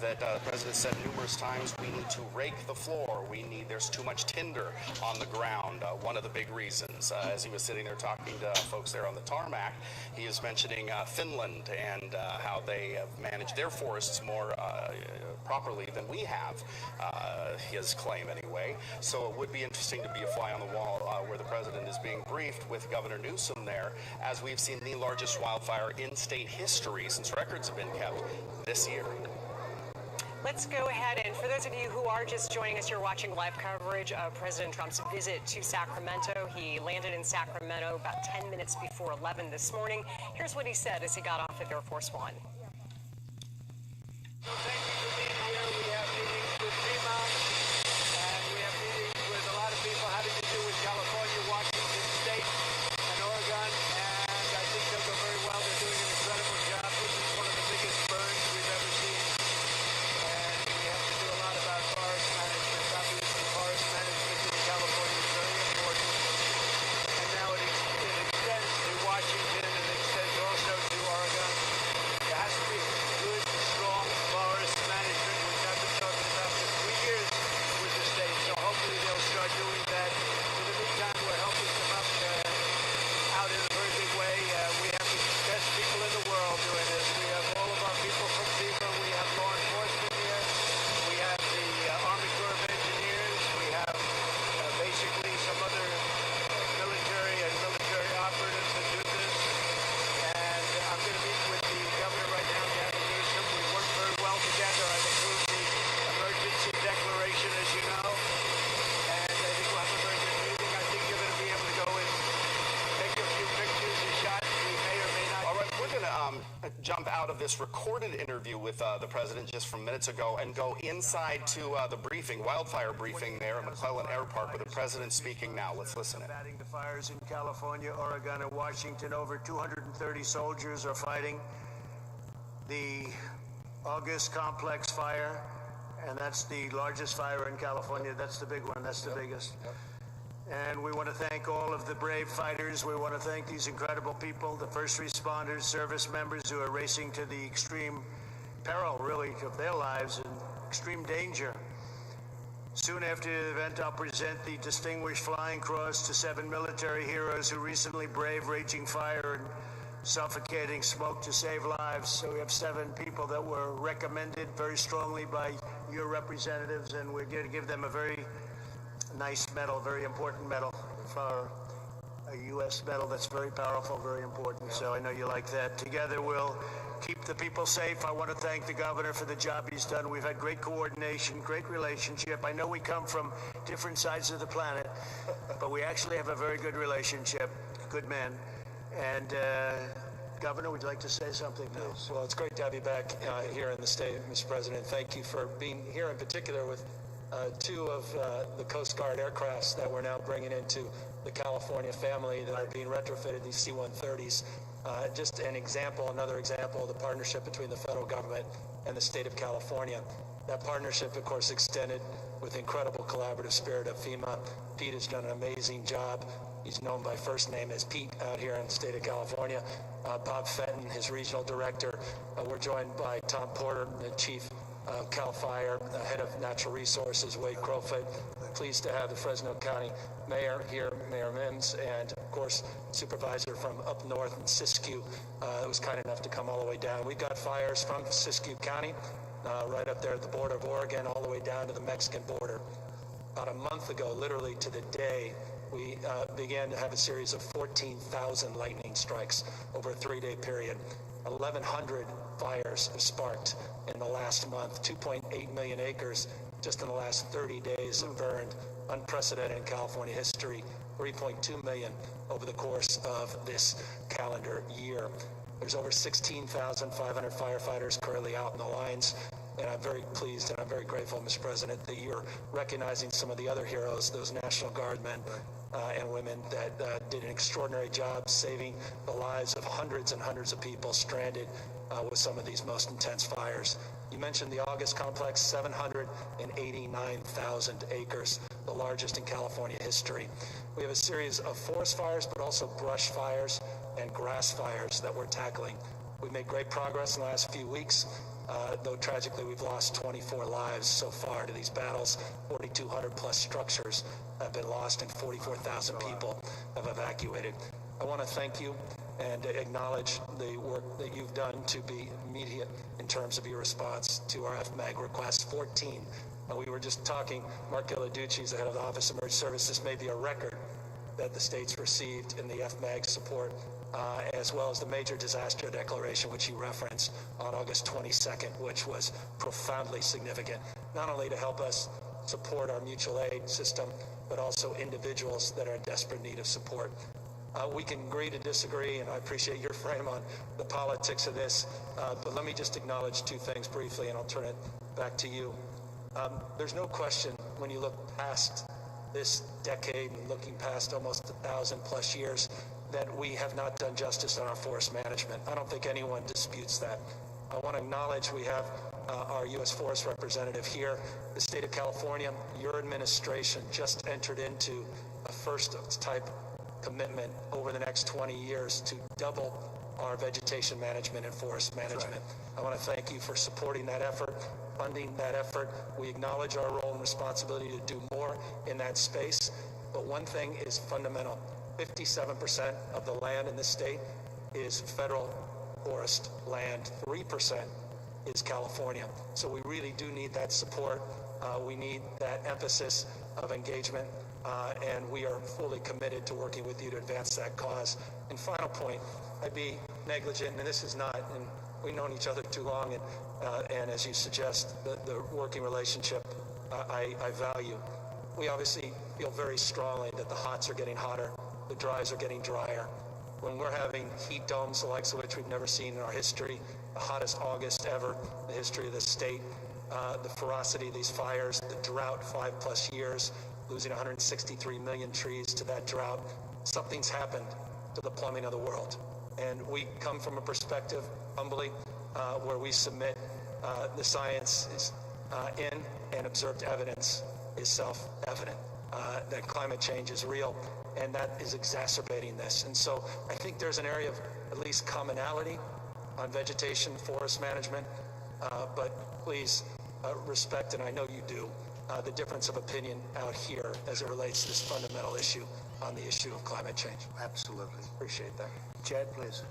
that the president said numerous times, we need to rake the floor. There's too much tinder on the ground. One of the big reasons, as he was sitting there talking to folks there on the tarmac, he is mentioning Finland and how they have managed their forests more properly than we have, his claim anyway. So it would be interesting to be a fly on the wall where the president is being briefed with Governor Newsom there, as we've seen the largest wildfire in state history since records have been kept this year. Let's go ahead, and for those of you who are just joining us, you're watching live coverage of President Trump's visit to Sacramento. He landed in Sacramento about 10 minutes before 11 this morning. Here's what he said as he got off of Air Force One. So thank you for being here. We have meetings with FEMA, and we have meetings with a lot of people having to do with California, Washington State, and Oregon, and I think they'll go very well. They're doing an incredible job. This is one of the biggest burns we've ever seen, and we have to do a lot about forest management. Obviously, forest management in California is very important, and now it extends to Washington, and it extends also to Oregon. There has to be good, strong forest management, which I've been talking about for 3 years with the state. So hopefully they'll start doing that. In the meantime, we're helping them out in a very big way. We have the best people in the world doing this. We have all of our people from FEMA. We have law enforcement here. We have the Army Corps of Engineers. We have basically some other military and military operatives that do this. And I'm going to meet with the governor right now, Gavin Newsom. We work very well together. I've approved the emergency declaration, as you know. And I think we'll have a very good meeting. I think you're going to be able to go and take a few pictures and shots. We may or may not. All right, we're going to jump out of this recorded interview with the president just from minutes ago and go inside to the briefing, wildfire briefing there at McClellan Air Park, with the president speaking now. Let's listen in. Combating the fires in California, Oregon, and Washington. Over 230 soldiers are fighting the August complex fire, and that's the largest fire in California. That's the big one. That's the biggest. And we want to thank all of the brave fighters. We want to thank these incredible people, the first responders, service members who are racing to the extreme peril, really, of their lives and extreme danger. Soon after the event, I'll present the Distinguished Flying Cross to 7 military heroes who recently braved raging fire and suffocating smoke to save lives. So we have 7 people that were recommended very strongly by your representatives, and we're going to give them a very nice medal, very important medal, for a U.S. medal that's very powerful, very important. So I know you like that. Together we'll keep the people safe. I want to thank the governor for the job he's done. We've had great coordination, great relationship. I know we come from different sides of the planet, but we actually have a very good relationship. Good man. And Governor, would you like to say something, please? Well, it's great to have you back here in the state, Mr. President. Thank you for being here, in particular with 2 of the Coast Guard aircrafts that we're now bringing into the California family that are being retrofitted, these C-130s. Just an example, another example of the partnership between the federal government and the state of California. That partnership, of course, extended with incredible collaborative spirit of FEMA. Pete has done an amazing job. He's known by first name as Pete out here in the state of California. Bob Fenton, his regional director. We're joined by Tom Porter, the chief of CAL FIRE, head of natural resources, Wade Crowfoot. Pleased to have the Fresno County mayor here, Mayor Mims, and of course, supervisor from up north in Siskiyou, was kind enough to come all the way down. We've got fires from Siskiyou County, right up there at the border of Oregon, all the way down to the Mexican border. About a month ago, literally to the day, we began to have a series of 14,000 lightning strikes over a 3-day period. 1,100 fires have sparked in the last month. 2.8 million acres just in the last 30 days have burned. Unprecedented in California history. 3.2 million over the course of this calendar year. There's over 16,500 firefighters currently out in the lines. And I'm very pleased and I'm very grateful, Mr. President, that you're recognizing some of the other heroes, those National Guard men and women that did an extraordinary job saving the lives of hundreds and hundreds of people stranded with some of these most intense fires. You mentioned the August complex, 789,000 acres, the largest in California history. We have a series of forest fires, but also brush fires and grass fires that we're tackling. We've made great progress in the last few weeks. though tragically we've lost 24 lives so far to these battles. 4,200 plus structures have been lost and 44,000 people have evacuated. I want to thank you and acknowledge the work that you've done to be immediate in terms of your response to our FMAG request 14. We were just talking, Mark Gilladucci is the head of the Office of Emergency Services. This may be a record that the states received in the FMAG support, as well as the major disaster declaration, which you referenced on August 22nd, which was profoundly significant, not only to help us support our mutual aid system, but also individuals that are in desperate need of support. We can agree to disagree, and I appreciate your frame on the politics of this, but let me just acknowledge two things briefly, and I'll turn it back to you. There's no question when you look past this decade and looking past almost 1,000 plus years that we have not done justice on our forest management. I don't think anyone disputes that. I want to acknowledge we have our U.S. Forest Representative here. The state of California, your administration just entered into a first of its type commitment over the next 20 years to double our vegetation management and forest management. Right. I want to thank you for supporting that effort, funding that effort. We acknowledge our role and responsibility to do more in that space. But one thing is fundamental. 57% of the land in this state is federal forest land. 3% is California. So we really do need that support. We need that emphasis of engagement. And we are fully committed to working with you to advance that cause. And final point, I'd be negligent, and this is not, and we've known each other too long, and as you suggest, the working relationship I value. We obviously feel very strongly that the hots are getting hotter, the dries are getting drier. When we're having heat domes, the likes of which we've never seen in our history, the hottest August ever in the history of the state, the ferocity of these fires, the drought 5+ years, losing 163 million trees to that drought, something's happened to the plumbing of the world. And we come from a perspective, humbly, where we submit the science is in and observed evidence is self-evident, that climate change is real, and that is exacerbating this. And so I think there's an area of at least commonality on vegetation, forest management, but please respect, and I know you do, the difference of opinion out here as it relates to this fundamental issue on the issue of climate change. Absolutely. Appreciate that. Chad, please.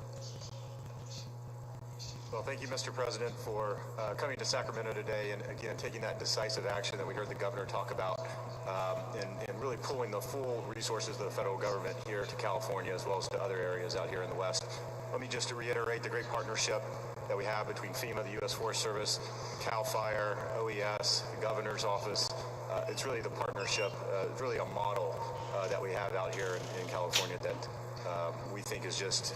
Well, thank you, Mr. President, for coming to Sacramento today and, again, taking that decisive action that we heard the governor talk about and really pulling the full resources of the federal government here to California as well as to other areas out here in the West. Let me just reiterate the great partnership that we have between FEMA, the U.S. Forest Service, CAL FIRE, OES, the governor's office. It's really the partnership, really a model that we have out here in California that we think is just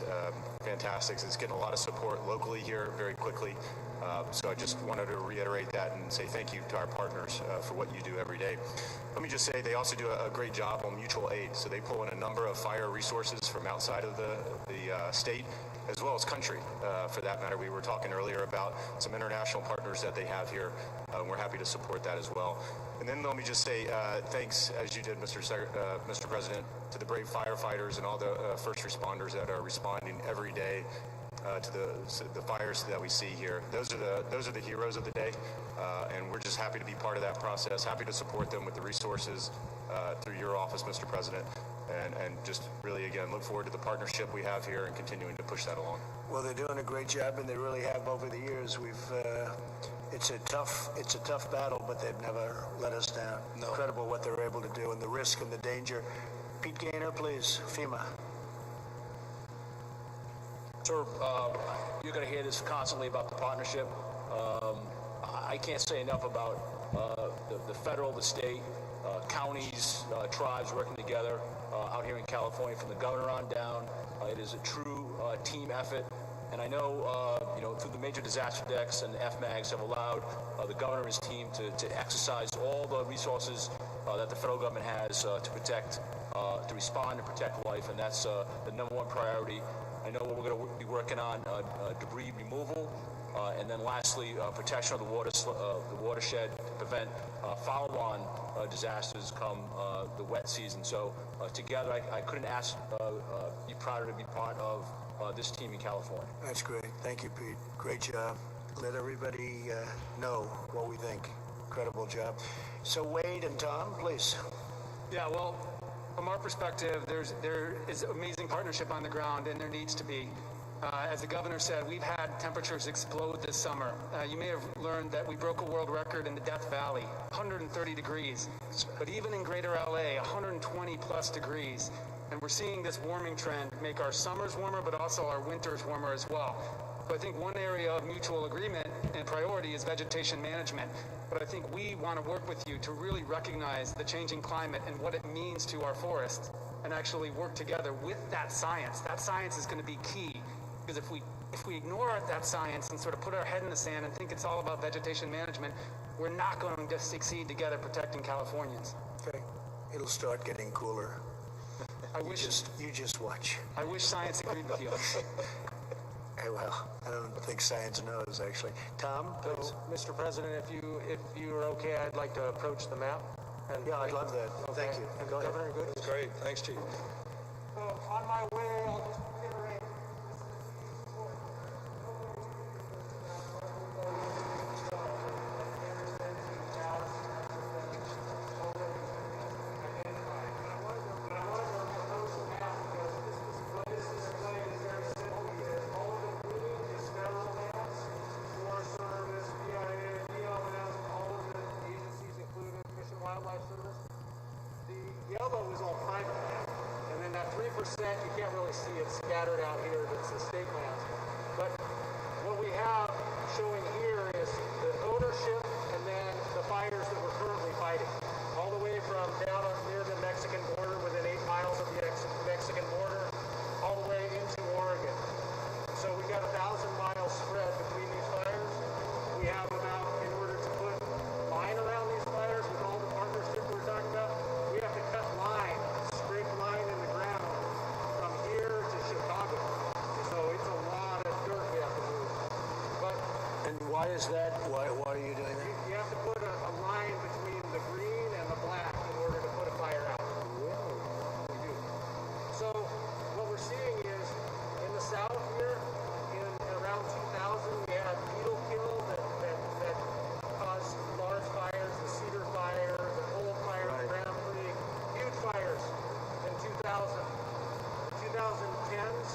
fantastic. It's getting a lot of support locally here very quickly. So I just wanted to reiterate that and say thank you to our partners for what you do every day. Let me just say they also do a great job on mutual aid. So they pull in a number of fire resources from outside of the state as well as country, for that matter. We were talking earlier about some international partners that they have here. We're happy to support that as well. And then let me just say thanks, as you did, Mr. President, to the brave firefighters and all the first responders that are responding every day to the fires that we see here. Those are the heroes of the day, and we're just happy to be part of that process, happy to support them with the resources through your office, Mr. President, and just really, again, look forward to the partnership we have here and continuing to push that along. Well, they're doing a great job, and they really have over the years. It's a tough battle, but they've never let us down. No. Incredible what they're able to do, and the risk and the danger. Pete Gaynor, please, FEMA. Sir, you're going to hear this constantly about the partnership. I can't say enough about the federal, the state, counties, tribes working together out here in California from the governor on down. It is a true team effort. And I know, through the major disaster decks and the FMAGs have allowed the governor and his team to exercise all the resources that the federal government has to protect, to respond and protect life. And that's the #1 priority. I know we're going to be working on debris removal, and then lastly, protection of the watershed to prevent follow-on disasters come the wet season. So together, I couldn't be prouder to be part of this team in California. That's great. Thank you, Pete. Great job. let everybody know what we think. Incredible job. So Wade and Tom, please. Yeah, well, from our perspective, there is amazing partnership on the ground, and there needs to be. As the governor said, we've had temperatures explode this summer. You may have learned that we broke a world record in the Death Valley, 130 degrees. But even in greater LA, 120 plus degrees. And we're seeing this warming trend make our summers warmer, but also our winters warmer as well. So I think one area of mutual agreement and priority is vegetation management. But I think we want to work with you to really recognize the changing climate and what it means to our forests, and actually work together with that science. That science is going to be key, because if we ignore that science and sort of put our head in the sand and think it's all about vegetation management, we're not going to succeed together protecting Californians. Okay. It'll start getting cooler. You just watch. I wish science agreed with you. Well, I don't think science knows, actually. Tom, please. Mr. President, if you are okay, I'd like to approach the map. Yeah, I'd love that. Okay. Thank you. And Go ahead. Governor, good? That's great. Thanks, Chief. So on my way, I'll just reiterate. Wildlife Service. The yellow is all private land, and then that 3% you can't really see. It's scattered out here. That's the state lands. But what we have showing here is the ownership and then the fires that we're currently fighting, all the way from down near the Mexican border, within 8 miles of the Mexican border, all the way into Oregon. So we've got 1,000 miles spread between these fires. We have about, in order to put line around these fires with all the partnership we're talking about, we have to cut line, straight line in the ground from here to Chicago. So it's a lot of dirt we have to move. But And why is that? Why are you doing that? you have to put a line between the green and the black in order to put a fire out. Really? We do. So what we're seeing is in the south here, in around 2000, we had beetle kill that caused large fires, the Cedar Fire, the Old Fire, Right. the Grand Prix, huge fires in 2000. 2010s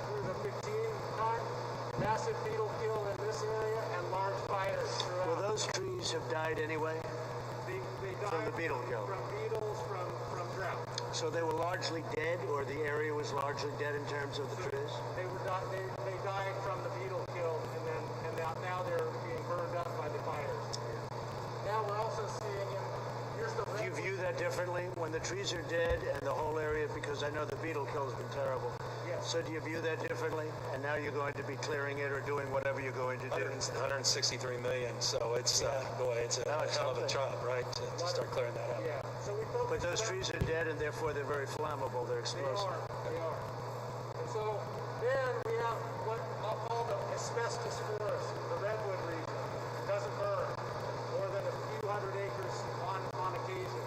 through the 15 time, massive beetle kill in this area and large fires throughout. Well, those trees have died anyway, They died from the beetle kill. from beetles, from drought. So they were largely dead, or the area was largely dead in terms of the trees? They died from the beetle kill, and now they're being burned up by the fires. Now we're also seeing here's the Do you view that differently when the trees are dead and the whole area, because I know the beetle kill has been terrible. Yes. So do you view that differently? And now you're going to be clearing it or doing whatever you're going to do? 163 million. So it's boy, it's a No, it's hell of a something. job, right? To start clearing that up. Yeah. So we focus. But those trees are dead and therefore they're very flammable. They're They explosive. are. They are. And so then we have what I'll call the asbestos forest, the redwood region. It doesn't burn more than a few hundred acres on occasion.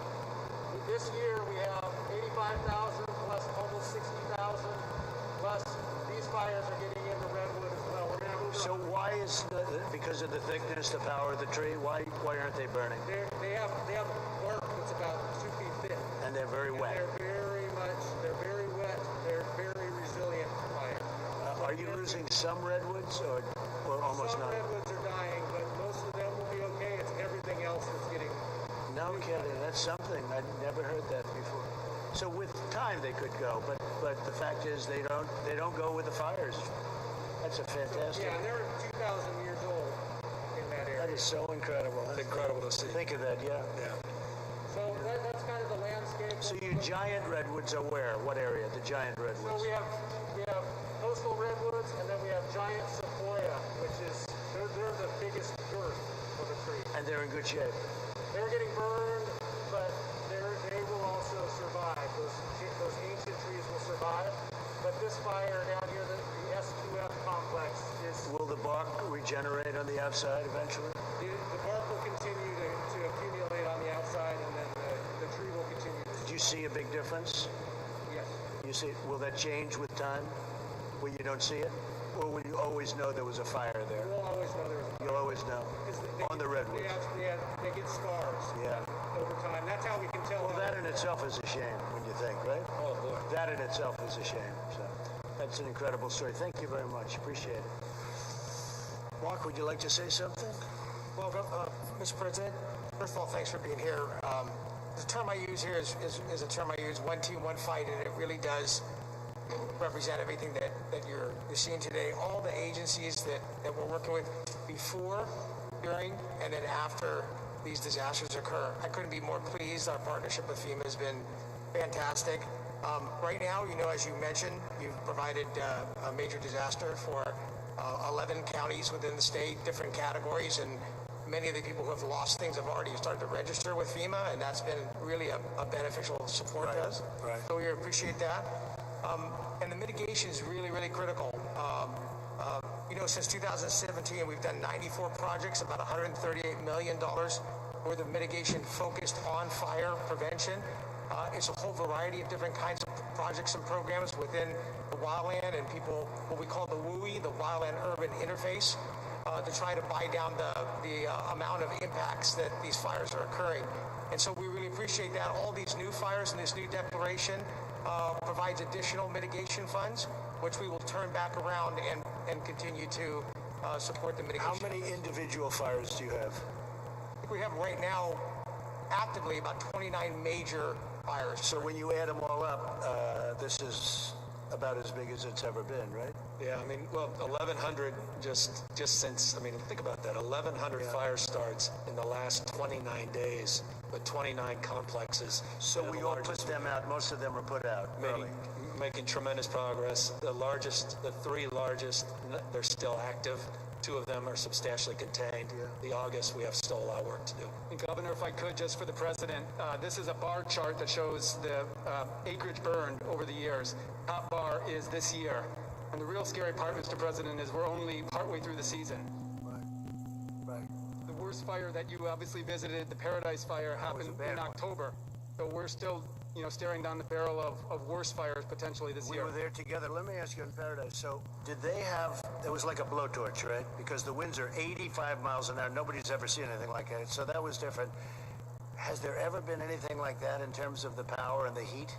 This year we have 85,000 plus almost 60,000 plus these fires are getting into redwood as well. We're going to have over. So why is because of the thickness, the power of the tree? Why aren't they burning? They have bark that's about 2 feet thick. And they're very And wet. they're very wet. They're very resilient to fire. Are you losing some redwoods or almost Some none? redwoods are dying, but most of them will be okay. It's everything else that's getting. No kidding. That's something. I'd never heard that before. So with time they could go, but the fact is they don't go with the fires. That's a fantastic. Yeah, and they're 2,000 years old in that That area. is so incredible. It's incredible to see. Think of that, yeah. Yeah. So that's kind of the landscape. So your giant redwoods are where? What area? The giant So redwoods. we have coastal redwoods, and then we have giant sequoia, which is they're the biggest girth of a tree. And they're in good shape. They're getting burned, but they will also survive. Those ancient trees will survive. But this fire down here, the S2F complex, Will the bark regenerate on the outside eventually? the bark will continue to accumulate on the outside, and then the tree will continue to. Do you see a big difference? Yes. You see, will that change with time? Where you don't see it? Or will you always know there was a fire there? We'll always know there's boys now on the redwoods. They get scars. Yeah. Over time. That's how we can tell. Well, that in itself is a shame when you think, right? Oh, Lord. That in itself is a shame. So that's an incredible story. Thank you very much. Appreciate it. Mark, would you like to say something? Well, Mr. President, first of all, thanks for being here. The term I use here is a term I use, one team, one fight, and it really does represent everything that you're seeing today. All the agencies that we're working with before, during, and then after these disasters occur. I couldn't be more pleased. Our partnership with FEMA has been fantastic. Right now, as you mentioned, you've provided a major disaster for 11 counties within the state, different categories, and many of the people who have lost things have already started to register with FEMA, and that's been really a beneficial support to us. Right. So we appreciate that. And the mitigation is really, really critical. Since 2017, we've done 94 projects, about $138 million worth of mitigation focused on fire prevention. It's a whole variety of different kinds of projects and programs within the wildland and what we call the WUI, the Wildland Urban Interface, to try to buy down the amount of impacts that these fires are occurring. And so we really appreciate that. All these new fires and this new declaration provides additional mitigation funds, which we will turn back around and continue to support the mitigation. How many individual fires do you have? I think we have right now actively about 29 major fires. So when you add them all up, this is about as big as it's ever been, right? Yeah, 1,100 just since, think about that, 1,100 fire starts in the last 29 days with 29 complexes. So we all put them out, most of them are put out. Making tremendous progress. The three largest, they're still active. Two of them are substantially contained. The August, we have still a lot of work to do. And Governor, if I could, just for the president, this is a bar chart that shows the acreage burned over the years. Top bar is this year. And the real scary part, Mr. President, is we're only partway through the season. Right. The worst fire that you obviously visited, the Paradise Fire, happened in October. So we're still, staring down the barrel of worse fires potentially this year. We were there together. Let me ask you in Paradise. So did they have, it was like a blowtorch, right? Because the winds are 85 miles an hour. Nobody's ever seen anything like that. So that was different. Has there ever been anything like that in terms of the power and the heat?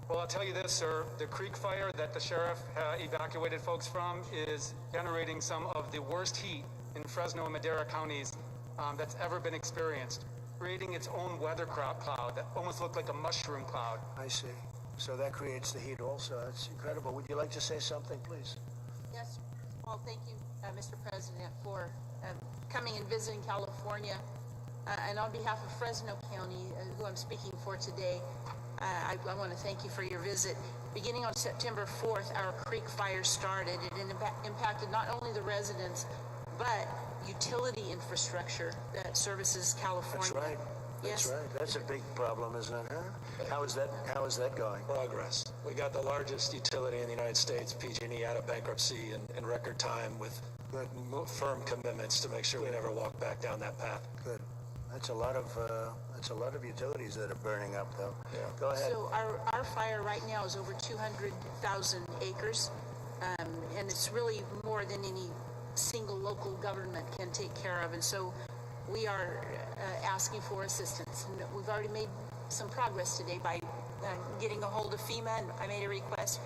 Well, I'll tell you this, sir. The creek fire that the sheriff evacuated folks from is generating some of the worst heat in Fresno and Madera counties that's ever been experienced, creating its own weather cloud that almost looked like a mushroom cloud. I see. So that creates the heat also. That's incredible. Would you like to say something, please? Yes. Well, thank you, Mr. President, for coming and visiting California. And on behalf of Fresno County, who I'm speaking for today, I want to thank you for your visit. Beginning on September 4th, our creek fire started. It impacted not only the residents, but utility infrastructure that services California. That's right. Yes. That's right. That's a big problem, isn't it? Huh? How is that going? Progress. We got the largest utility in the United States, PG&E, out of bankruptcy in record time with firm commitments to make sure we never walk back down that path. Good. That's a lot of utilities that are burning up, though. Yeah. Go ahead. So our fire right now is over 200,000 acres, and it's really more than any single local government can take care of. And so we are asking for assistance. And we've already made some progress today by getting a hold of FEMA, and I made a request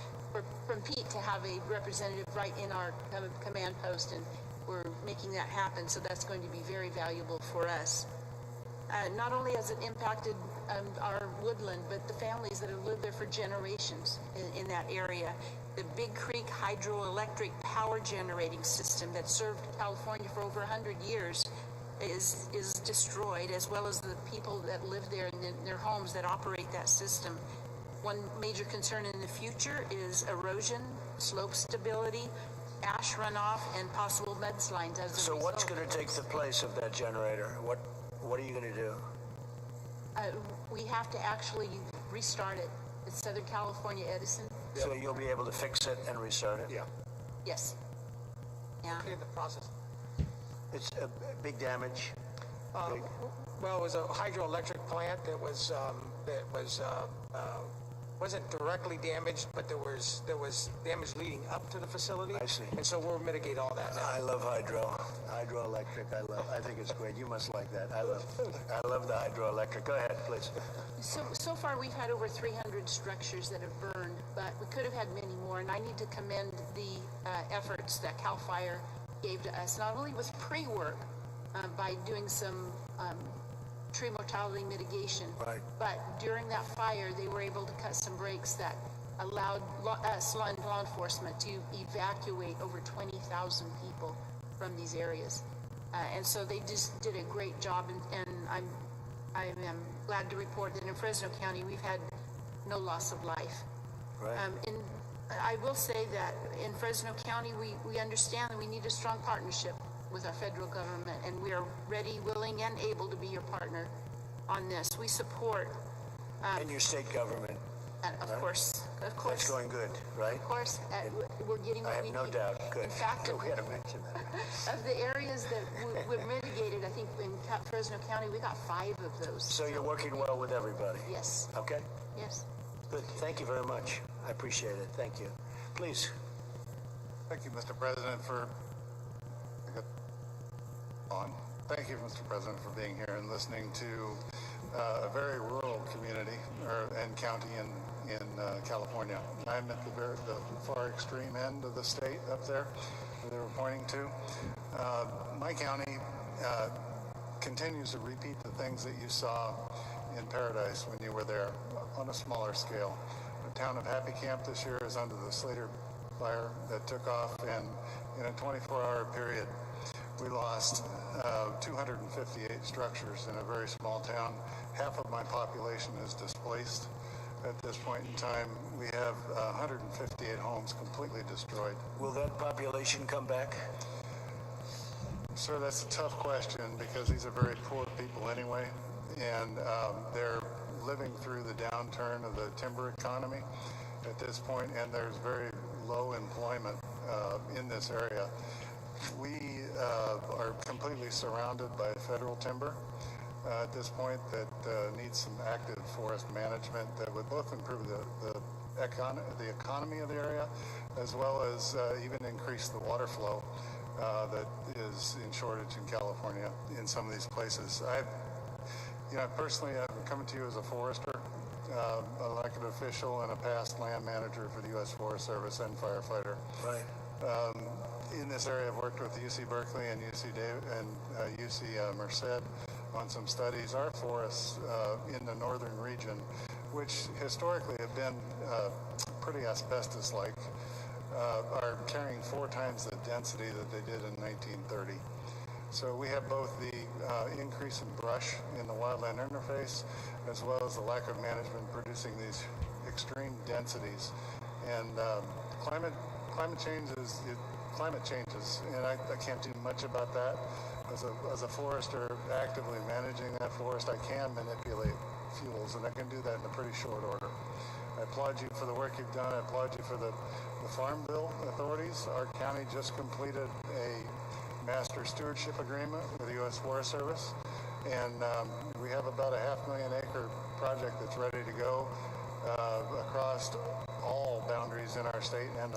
from Pete to have a representative right in our command post, and we're making that happen. So that's going to be very valuable for us. Not only has it impacted our woodland, but the families that have lived there for generations in that area. The Big Creek hydroelectric power generating system that served California for over 100 years is destroyed, as well as the people that live there in their homes that operate that system. One major concern in the future is erosion, slope stability, ash runoff, and possible mudslides as a result. So what's going to take the place of that generator? What are you going to do? We have to actually restart it. It's Southern California Edison. So you'll be able to fix it and restart it? Yeah. Yes. Yeah. Okay, the process. It's a big damage. Well, it was a hydroelectric plant that was wasn't directly damaged, but there was damage leading up to the facility. I see. And so we'll mitigate all that now. I love hydroelectric. I think it's great. You must like that. I love the hydroelectric. Go ahead, please. So far, we've had over 300 structures that have burned, but we could have had many more. And I need to commend the efforts that CAL FIRE gave to us, not only with pre-work by doing some tree mortality mitigation, right, but during that fire, they were able to cut some breaks that allowed us, law enforcement, to evacuate over 20,000 people from these areas. And so they just did a great job, and I am glad to report that in Fresno County, we've had no loss of life. Right. I will say that in Fresno County, we understand that we need a strong partnership with our federal government, and we are ready, willing, and able to be your partner on this. We support... and your state government. And of course. That's going good, right? Of course. We're getting what we need. I have no doubt. Good. In fact, we had to mention that. Of the areas that we've mitigated, I think in Fresno County, we got 5 of those. So you're working well with everybody? Yes. Okay. Yes. Good. Thank you very much. I appreciate it. Thank you. Please. Thank you, Mr. President, for... Thank you, Mr. President, for being here and listening to a very rural community and county in California. I'm at the far extreme end of the state up there that they were pointing to. My county continues to repeat the things that you saw in Paradise when you were there on a smaller scale. The town of Happy Camp this year is under the Slater fire that took off, and in a 24-hour period, we lost 258 structures in a very small town. Half of my population is displaced at this point in time. We have 158 homes completely destroyed. Will that population come back? Sir, that's a tough question because these are very poor people anyway, and they're living through the downturn of the timber economy at this point, and there's very low employment in this area. We are completely surrounded by federal timber at this point that needs some active forest management that would both improve the economy of the area as well as even increase the water flow that is in shortage in California in some of these places. Personally, I've come to you as a forester, elected official, and a past land manager for the U.S. Forest Service and firefighter. Right. In this area, I've worked with UC Berkeley and UC Merced on some studies. Our forests in the northern region, which historically have been pretty asbestos-like, are carrying 4 times the density that they did in 1930. So we have both the increase in brush in the wildland interface as well as the lack of management producing these extreme densities. And climate changes, and I can't do much about that. As a forester actively managing that forest, I can manipulate fuels, and I can do that in a pretty short order. I applaud you for the work you've done. I applaud you for the Farm Bill authorities. Our county just completed a master stewardship agreement with the U.S. Forest Service, and we have about a 500,000 acre project that's ready to go across all boundaries in our state and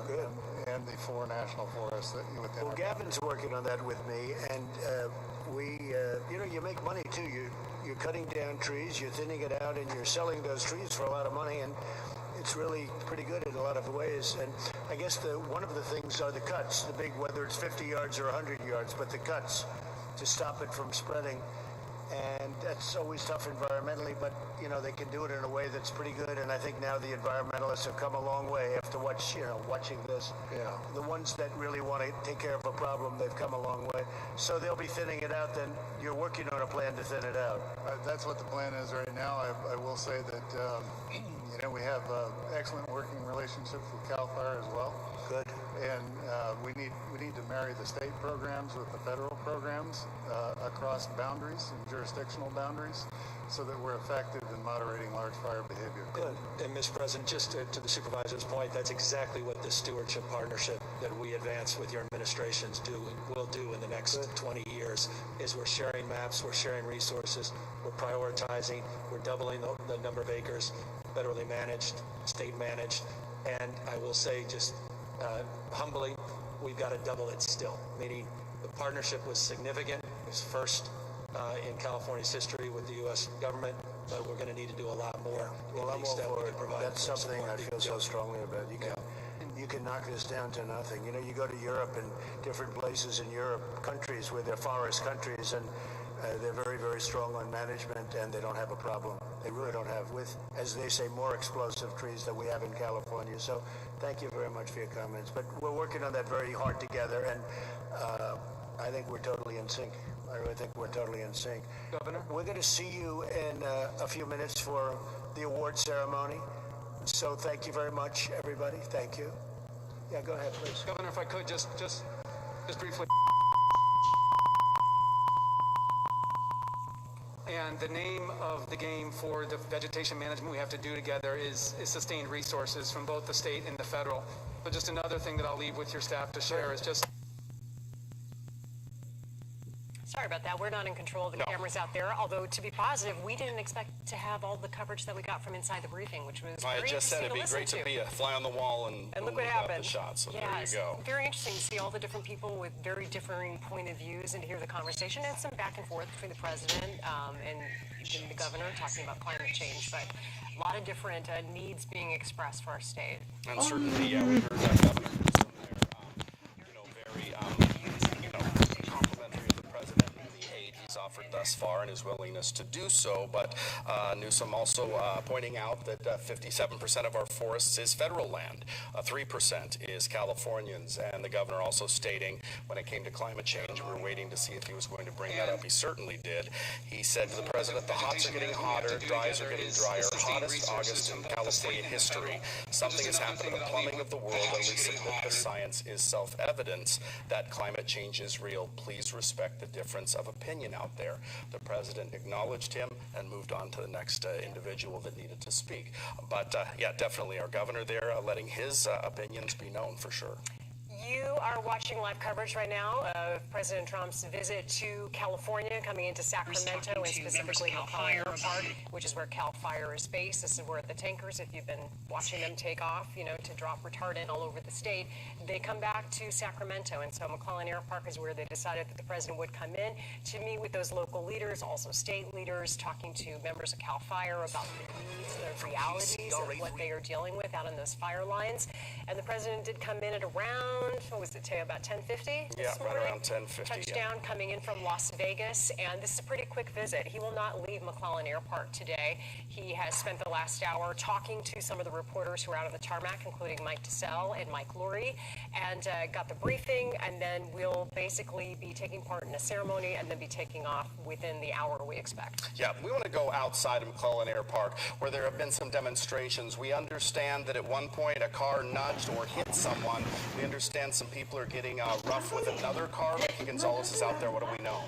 the 4 national forests that within. Well, Gavin's working on that with me, and you make money too. You're cutting down trees, you're thinning it out, and you're selling those trees for a lot of money, and it's really pretty good in a lot of ways. And I guess one of the things are the cuts, the big, whether it's 50 yards or 100 yards, but the cuts to stop it from spreading. And that's always tough environmentally, but they can do it in a way that's pretty good. And I think now the environmentalists have come a long way after watching this. The ones that really want to take care of a problem, they've come a long way. So they'll be thinning it out. Then you're working on a plan to thin it out. That's what the plan is right now. I will say that we have excellent working relationships with CAL FIRE as well. Good. And we need to marry the state programs with the federal programs across boundaries and jurisdictional boundaries so that we're effective in moderating large fire behavior. Good. And Mr. President, just to the supervisor's point, that's exactly what this stewardship partnership that we advance with your administrations will do in the next 20 years, is we're sharing maps, we're sharing resources, we're prioritizing, we're doubling the number of acres, federally managed, state managed, and I will say just humbly, we've got to double it still, meaning the partnership was significant. It was first in California's history with the U.S. government, but we're going to need to do a lot more. Well, I'm all for it. That's something I feel so strongly about. You can knock this down to nothing. You know, you go to Europe and different places in Europe, countries where they're forest countries, and they're very, very strong on management, and they don't have a problem. They really don't have, with, as they say, more explosive trees than we have in California. So thank you very much for your comments. But we're working on that very hard together, and I think we're totally in sync. I really think we're totally in sync. Governor? We're going to see you in a few minutes for the award ceremony. So thank you very much, everybody. Thank you. Yeah, go ahead, please. Governor, if I could just briefly. And the name of the game for the vegetation management we have to do together is sustained resources from both the state and the federal. But just another thing that I'll leave with your staff to share is just. Sorry about that. We're not in control of the cameras out there. Although, to be positive, we didn't expect to have all the coverage that we got from inside the briefing, which was I very just said it'd be interesting great to be a fly on the wall and look what got happened. the shot. So yes, there you go. Very interesting to see all the different people with very differing point of views and to hear the conversation and some back and forth between the president and even the governor talking about climate change. But a lot of different needs being expressed for our state. And certainly, yeah, we heard that governor there, very, complimentary of the president and the aid he's offered thus far and his willingness to do so. But Newsom also pointing out that 57% of our forests is federal land, 3% is Californians, and the governor also stating when it came to climate change, we were waiting to see if he was going to bring that up. He certainly did. He said to the president, the hots are getting hotter, dries are getting drier, hottest August in California history. Something has happened in the plumbing of the world, at least admit the science is self-evidence that climate change is real. Please respect the difference of opinion out there. The president acknowledged him and moved on to the next individual that needed to speak. But yeah, definitely our governor there letting his opinions be known for sure. You are watching live coverage right now of President Trump's visit to California, coming into Sacramento and specifically McCall Park, which is where Cal Fire is based. This is where the tankers, if you've been watching them take off, to drop retardant all over the state, they come back to Sacramento. And so McClellan Air Park is where they decided that the president would come in to meet with those local leaders, also state leaders, talking to members of Cal Fire about the needs, the realities of what they are dealing with out on those fire lines. And the president did come in at around, what was it, about 10:50? Yeah, right around 10:50. Touchdown coming in from Las Vegas, and this is a pretty quick visit. He will not leave McClellan Air Park today. He has spent the last hour talking to some of the reporters who are out on the tarmac, including Mike DeSalle and Mike Lurie, and got the briefing, and then we'll basically be taking part in a ceremony and then be taking off within the hour we expect. Yeah, we want to go outside of McClellan Air Park where there have been some demonstrations. We understand that at one point a car nudged or hit someone. We understand some people are getting rough with another car. Mickey Gonzalez is out there. What do we know?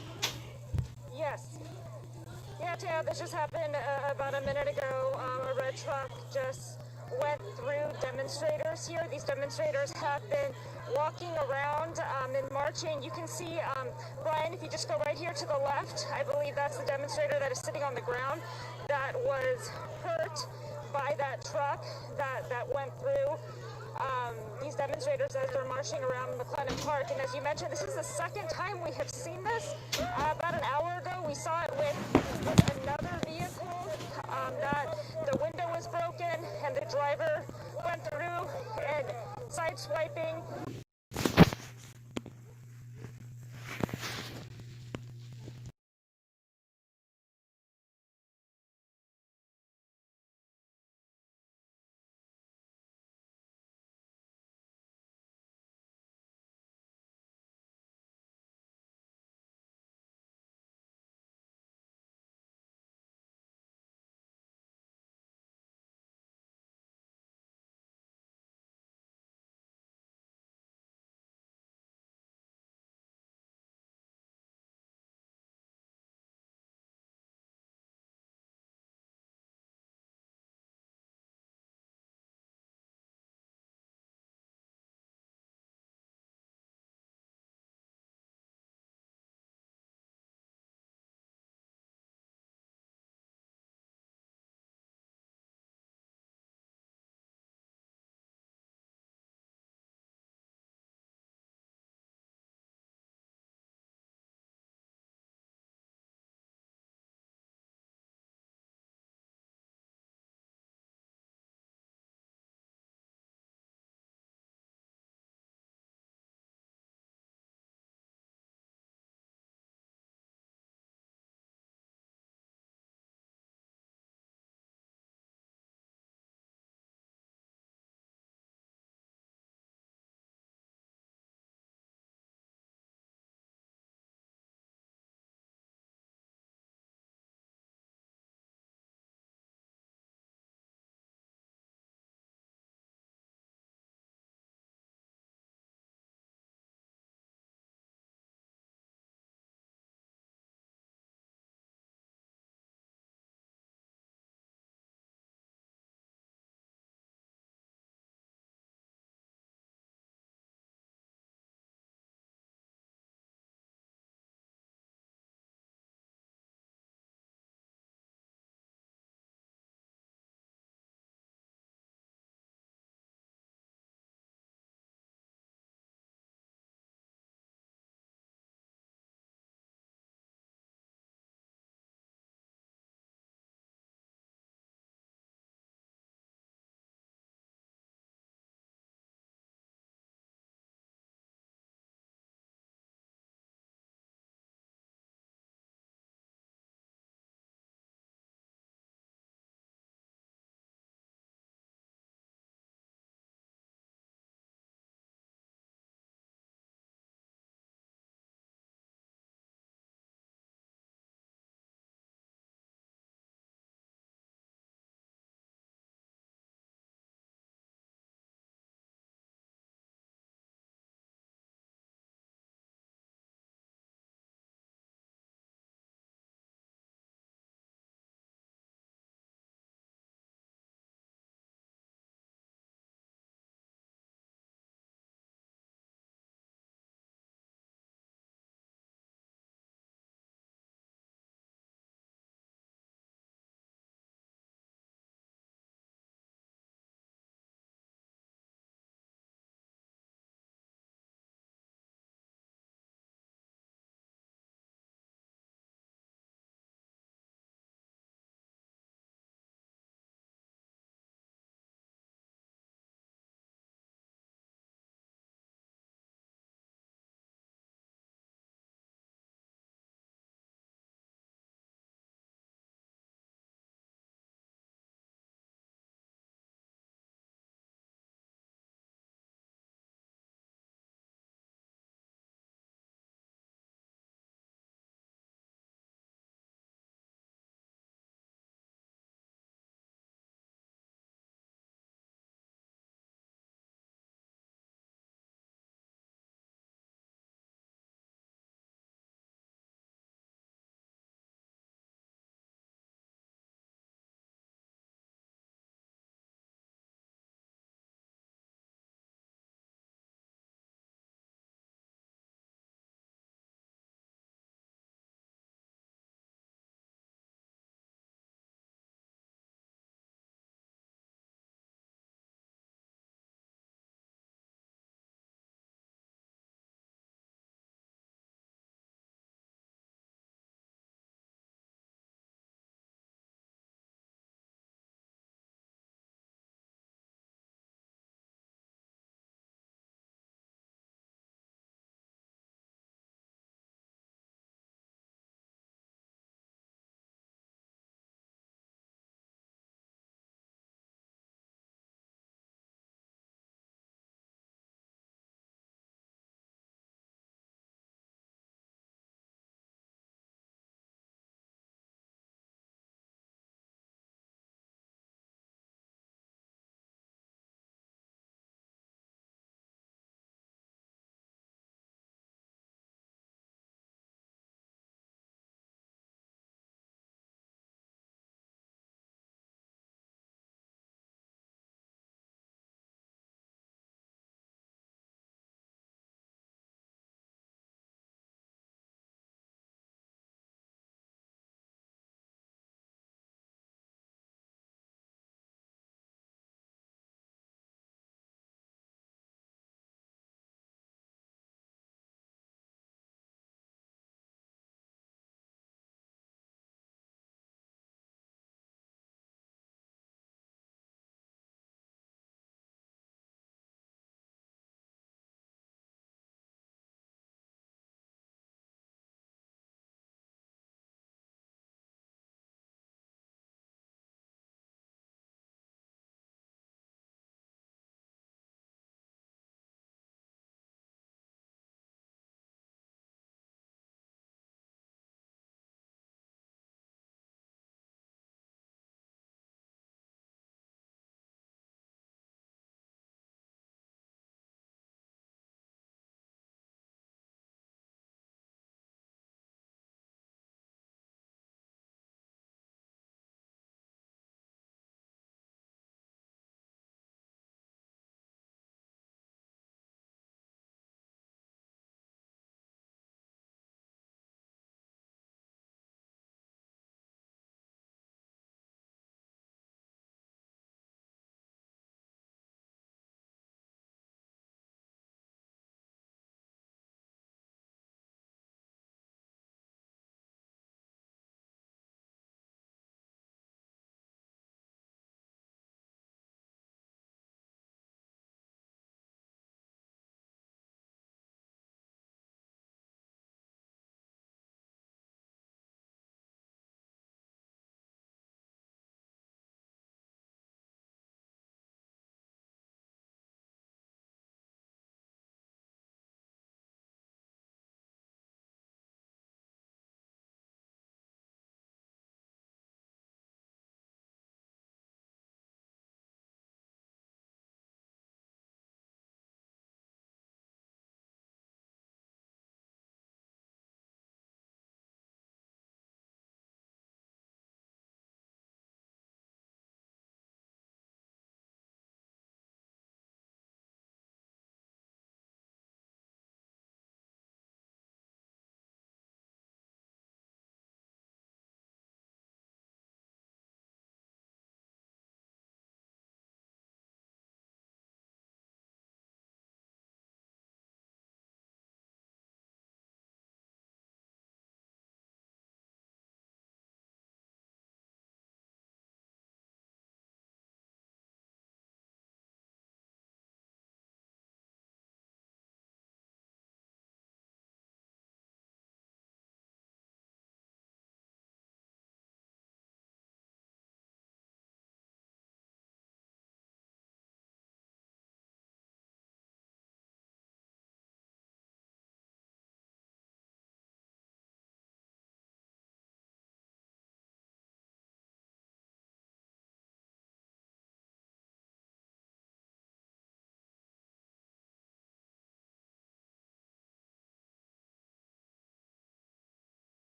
Yes. Yeah, Teo, this just happened about a minute ago. A red truck just went through demonstrators here. These demonstrators have been walking around and marching. You can see, Brian, if you just go right here to the left, I believe that's the demonstrator that is sitting on the ground that was hurt by that truck that went through. These demonstrators as they're marching around McClellan Park. And as you mentioned, this is the second time we have seen this. About an hour ago, we saw it with another vehicle that the window was broken and the driver went through and sideswiping.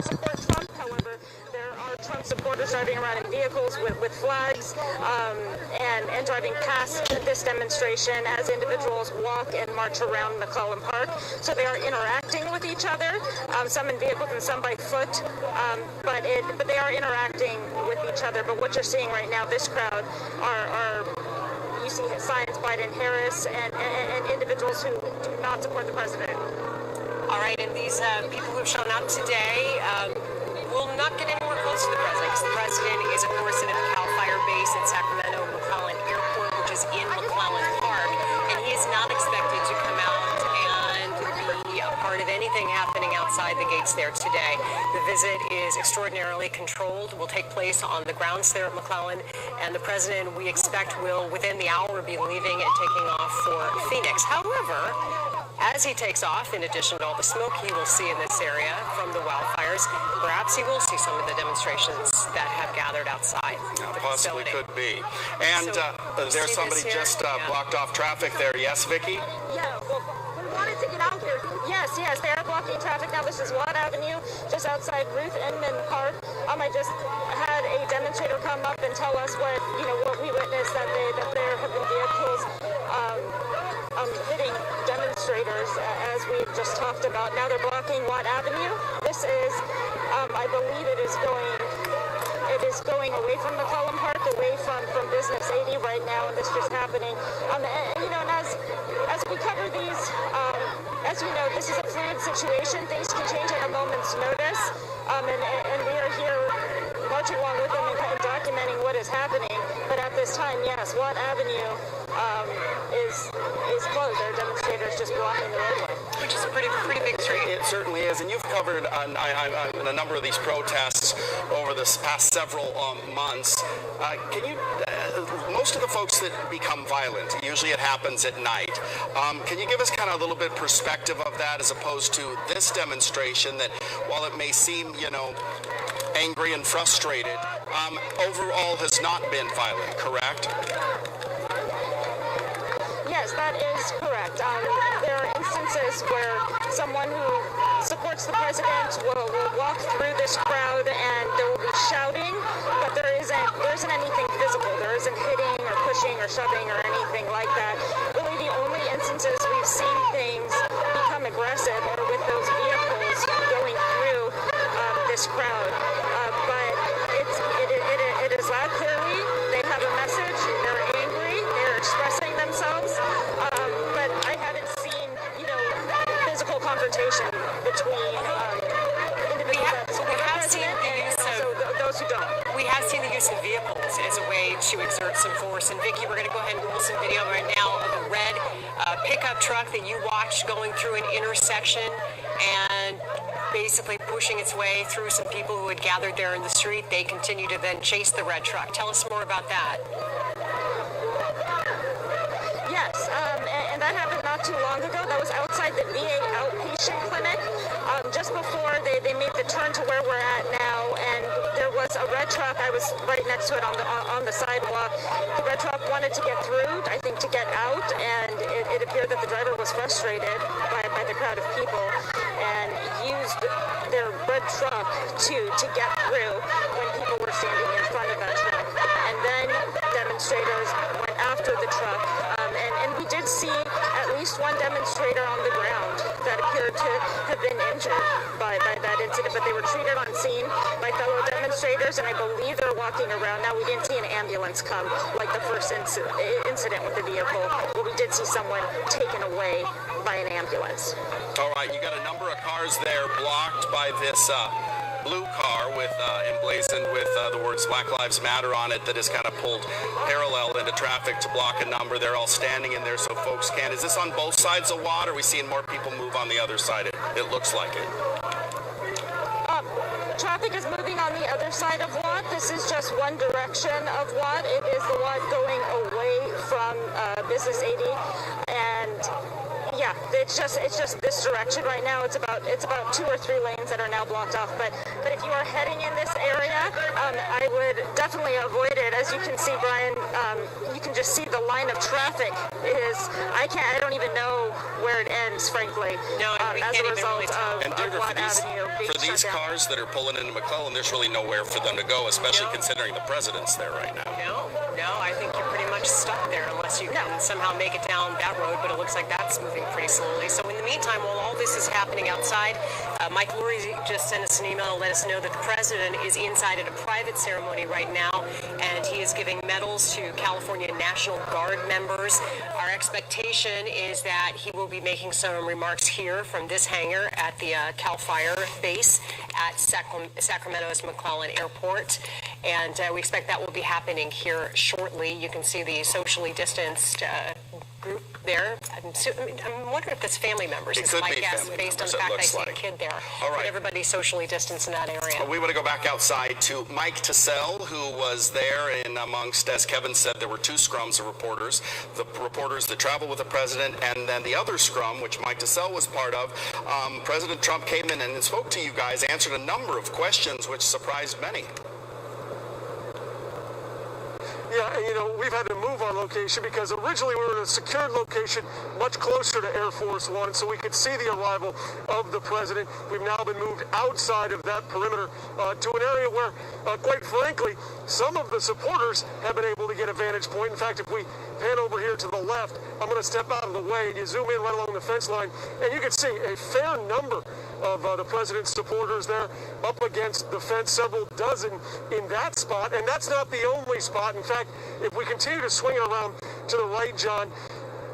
support Trump. However, there are Trump supporters driving around in vehicles with flags and driving past this demonstration as individuals walk and march around McClellan Park. So they are interacting with each other, some in vehicles and some by foot, but they are interacting with each other. But what you're seeing right now, this crowd are you see signs Biden-Harris and individuals who do not support the president. All right, and these people who have shown up today will not get anywhere close to the president, because the president is, of course, in at the Cal Fire base at Sacramento McClellan Airport, which is in McClellan Park, and he is not expected to come out and be a part of anything happening outside the gates there today. The visit is extraordinarily controlled, will take place on the grounds there at McClellan, and the president, we expect, will, within the hour, be leaving and taking off for Phoenix. However, as he takes off, in addition to all the smoke he will see in this area from the wildfires, perhaps he will see some of the demonstrations that have gathered outside. Possibly could be. And there's somebody just blocked off traffic there. Yes, Vicki? Yeah, well, we wanted to get out here. Yes, they are blocking traffic now. This is Watt Avenue, just outside Ruth Inman Park. I just had a demonstrator come up and tell us what we witnessed, that there have been vehicles hitting demonstrators, as we just talked about. Now they're blocking Watt Avenue. This is, I believe it is going away from McClellan Park, away from Business 80 right now, and this is happening. And as we cover these, as you know, this is a fluid situation. Things can change at a moment's notice, and we are here marching along with them and kind of documenting what is happening. But at this time, yes, Watt Avenue is closed. There are demonstrators just blocking the roadway. Which is a pretty big street. It certainly is, and you've covered a number of these protests over the past several months. Most of the folks that become violent, usually it happens at night. Can you give us kind of a little bit perspective of that, as opposed to this demonstration that, while it may seem, angry and frustrated, overall has not been violent, correct? Yes, that is correct. There are instances where someone who supports the president will walk through this crowd and there will be shouting, but there isn't anything physical. There isn't hitting or pushing or shoving or anything like that. Really, the only instances we've seen things become aggressive are with those vehicles going through this crowd. But it is loud, clearly. They have a message. They're angry. They're expressing themselves. But I haven't seen, physical confrontation between individuals. We have seen the use of those who don't. We have seen the use of vehicles as a way to exert some force. And Vicki, we're going to go ahead and roll some video right now of a red pickup truck that you watched going through an intersection and basically pushing its way through some people who had gathered there in the street. They continue to then chase the red truck. Tell us more about that. Yes, and that happened not too long ago. That was outside the VA outpatient clinic, just before they made the turn to where we're at now. And there was a red truck. I was right next to it on the sidewalk. The red truck wanted to get through, I think, to get out, and it appeared that the driver was frustrated by the crowd of people and used their red truck to get through when people were standing in front of that truck. And then demonstrators went after the truck. And we did see at least one demonstrator on the ground that appeared to have been injured by that incident, but they were treated on scene by fellow demonstrators, and I believe they're walking around. Now, we didn't see an ambulance come like the first incident with the vehicle, but we did see someone taken away by an ambulance. All right, you got a number of cars there blocked by this blue car with emblazoned with the words Black Lives Matter on it, that is kind of pulled parallel into traffic to block a number. They're all standing in there so folks can. Is this on both sides of Watt, or are we seeing more people move on the other side? It looks like it. Traffic is moving on the other side of Watt. This is just one direction of Watt. It is the Watt going away from Business 80, and yeah, it's just this direction right now. It's about 2 or 3 lanes that are now blocked off. But if you are heading in this area, I would could definitely avoid it. As you can see, Brian, you can just see the line of traffic is, I don't even know where it ends, frankly. No, we as can't a even result really tell. of And Deirdre, Watt Avenue being for these shut down. cars that are pulling into McClellan, there's really nowhere for them to go, especially considering the president's there right now. No, I think you're pretty much stuck there unless you can somehow make it down that road, but it looks like that's moving pretty slowly. So in the meantime, while all this is happening outside, Mike Lurie just sent us an email to let us know that the president is inside at a private ceremony right now, and he is giving medals to California National Guard members. Our expectation is that he will be making some remarks here from this hangar at the Cal Fire base at Sacramento's McClellan Airport. And we expect that will be happening here shortly. You can see the socially distanced group there. I'm wondering if that's family members. It is could my be guess, family based on members, the it fact I looks see like. a kid there. All right. But everybody's socially distanced in that area. Well, we want to go back outside to Mike Tassell, who was there in amongst, as Kevin said, there were two scrums of reporters. The reporters that traveled with the president, and then the other scrum, which Mike Tassell was part of. President Trump came in and spoke to you guys, answered a number of questions, which surprised many. Yeah, and we've had to move our location because originally we were in a secured location much closer to Air Force One, so we could see the arrival of the president. We've now been moved outside of that perimeter to an area where, quite frankly, some of the supporters have been able to get a vantage point. In fact, if we pan over here to the left, I'm going to step out of the way, and you zoom in right along the fence line, and you can see a fair number of the president's supporters there up against the fence, several dozen in that spot, and that's not the only spot. In fact, if we continue to swing around to the right, John,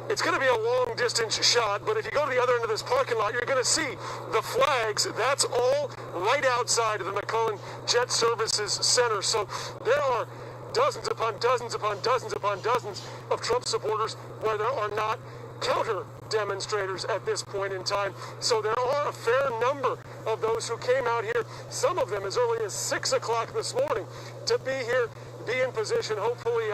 it's going to be a long distance shot, but if you go to the other end of this parking lot, you're going to see the flags. That's all right outside of the McClellan Jet Services Center. So there are dozens upon dozens upon dozens upon dozens of Trump supporters where there are not counter demonstrators at this point in time. So there are a fair number of those who came out here, some of them as early as 6 o'clock this morning, to be here, be in position, hopefully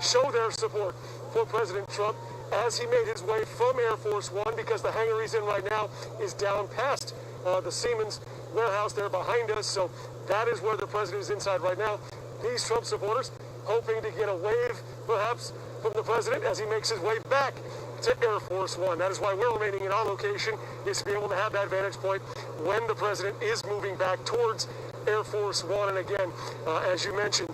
show their support for President Trump as he made his way from Air Force One, because the hangar he's in right now is down past the Siemens warehouse there behind us. So that is where the president is inside right now. These Trump supporters hoping to get a wave, perhaps, from the president as he makes his way back to Air Force One. That is why we're remaining in our location, is to be able to have that vantage point when the president is moving back towards Air Force One. And again, as you mentioned,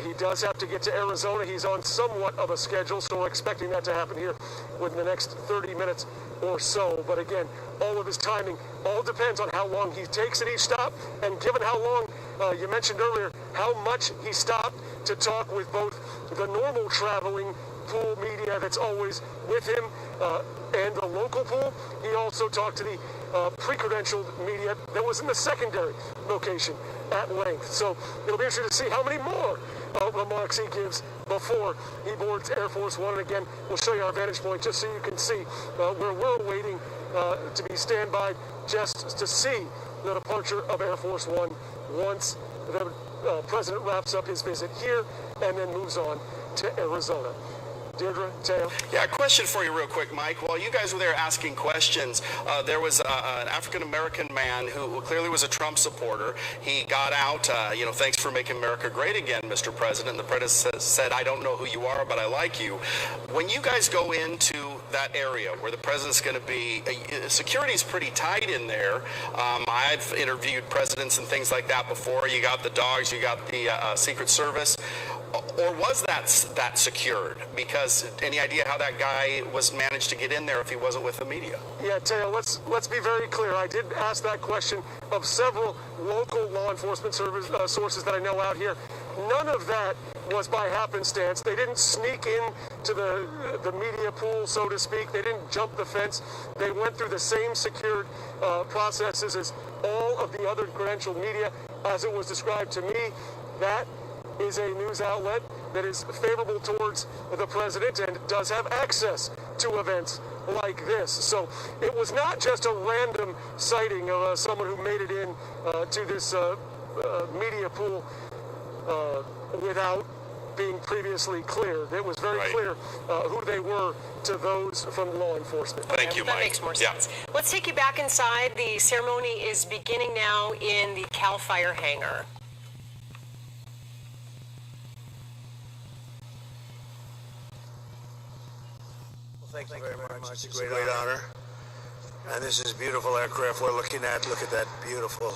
he does have to get to Arizona. He's on somewhat of a schedule, so we're expecting that to happen here within the next 30 minutes or so. But again, all of his timing all depends on how long he takes at each stop, and given how long, you mentioned earlier, how much he stopped to talk with both the normal traveling pool media that's always with him and the local pool. He also talked to the pre-credentialed media that was in the secondary location at length. So it'll be interesting to see how many more remarks he gives before he boards Air Force One. And again, we'll show you our vantage point just so you can see where we're waiting to be standby, just to see the departure of Air Force One once the president wraps up his visit here and then moves on to Arizona. Deirdre, Teo. Yeah, a question for you real quick, Mike. While you guys were there asking questions, there was an African-American man who clearly was a Trump supporter. He got out, thanks for making America great again, Mr. President. The president said, I don't know who you are, but I like you. When you guys go into that area where the president's going to be, security's pretty tight in there. I've interviewed presidents and things like that before. You got the dogs, you got the Secret Service. Or was that secured? Because any idea how that guy was managed to get in there if he wasn't with the media? Yeah, Teo, let's be very clear. I did ask that question of several local law enforcement sources that I know out here. None of that was by happenstance. They didn't sneak in to the media pool, so to speak. They didn't jump the fence. They went through the same secured processes as all of the other credentialed media, as it was described to me. That is a news outlet that is favorable towards the president and does have access to events like this. So it was not just a random sighting of someone who made it in to this media pool without being previously cleared. It was very clear who they were to those from law enforcement. Thank you, Mike. That makes more sense. Let's take you back inside. The ceremony is beginning now in the Cal Fire hangar. Thank you very much. It's a great honor. And this is a beautiful aircraft we're looking at. Look at that beautiful,